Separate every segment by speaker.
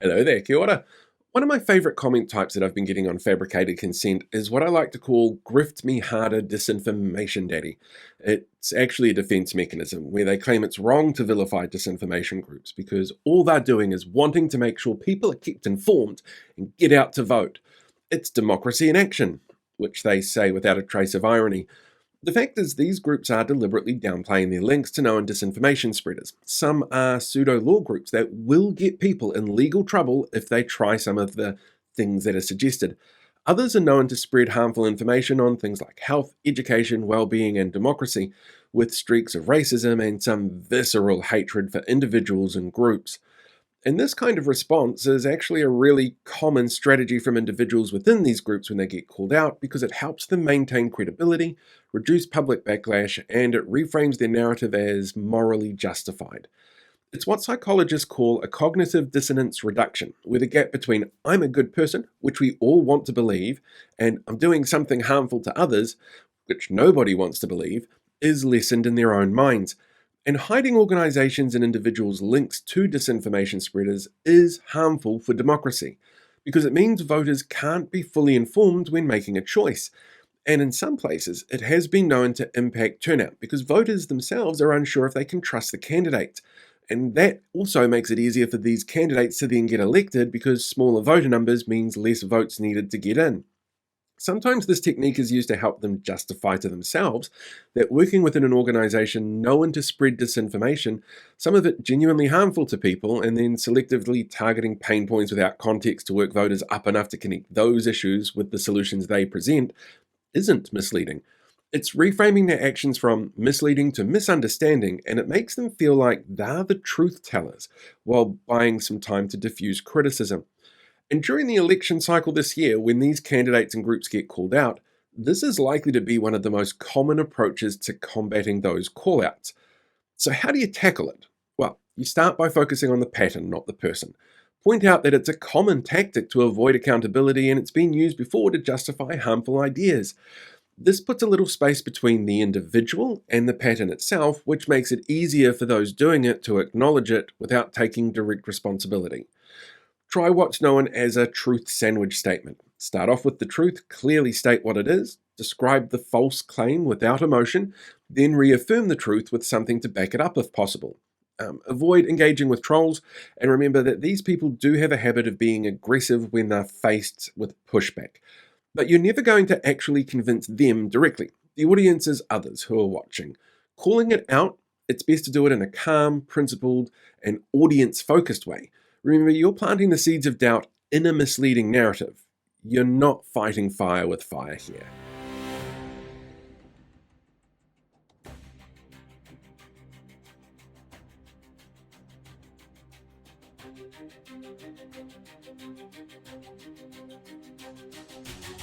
Speaker 1: Hello there, kia ora. One of my favourite comment types that I've been getting on fabricated consent is what I like to call grift me harder disinformation daddy. It's actually a defence mechanism where they claim it's wrong to vilify disinformation groups because all they're doing is wanting to make sure people are kept informed and get out to vote. It's democracy in action, which they say without a trace of irony. The fact is, these groups are deliberately downplaying their links to known disinformation spreaders. Some are pseudo-law groups that will get people in legal trouble if they try some of the things that are suggested. Others are known to spread harmful information on things like health, education, well-being, and democracy, with streaks of racism and some visceral hatred for individuals and groups. And this kind of response is actually a really common strategy from individuals within these groups when they get called out because it helps them maintain credibility, reduce public backlash, and it reframes their narrative as morally justified. It's what psychologists call a cognitive dissonance reduction, where the gap between I'm a good person, which we all want to believe, and I'm doing something harmful to others, which nobody wants to believe, is lessened in their own minds. And hiding organizations and individuals' links to disinformation spreaders is harmful for democracy because it means voters can't be fully informed when making a choice. And in some places, it has been known to impact turnout because voters themselves are unsure if they can trust the candidate. And that also makes it easier for these candidates to then get elected because smaller voter numbers means less votes needed to get in. Sometimes this technique is used to help them justify to themselves that working within an organization known to spread disinformation, some of it genuinely harmful to people, and then selectively targeting pain points without context to work voters up enough to connect those issues with the solutions they present, isn't misleading. It's reframing their actions from misleading to misunderstanding, and it makes them feel like they're the truth tellers while buying some time to diffuse criticism. And during the election cycle this year, when these candidates and groups get called out, this is likely to be one of the most common approaches to combating those callouts. So how do you tackle it? Well, you start by focusing on the pattern, not the person. Point out that it's a common tactic to avoid accountability and it's been used before to justify harmful ideas. This puts a little space between the individual and the pattern itself, which makes it easier for those doing it to acknowledge it without taking direct responsibility. Try what's known as a truth sandwich statement. Start off with the truth, clearly state what it is, describe the false claim without emotion, then reaffirm the truth with something to back it up if possible. Avoid engaging with trolls, and remember that these people do have a habit of being aggressive when they're faced with pushback. But you're never going to actually convince them directly. The audience is others who are watching. Calling it out, it's best to do it in a calm, principled, and audience-focused way. Remember, you're planting the seeds of doubt in a misleading narrative. You're not fighting fire with fire here.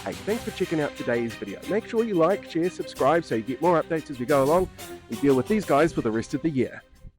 Speaker 1: Hey, thanks for checking out today's video. Make sure you like, share, subscribe so you get more updates as we go along and deal with these guys for the rest of the year.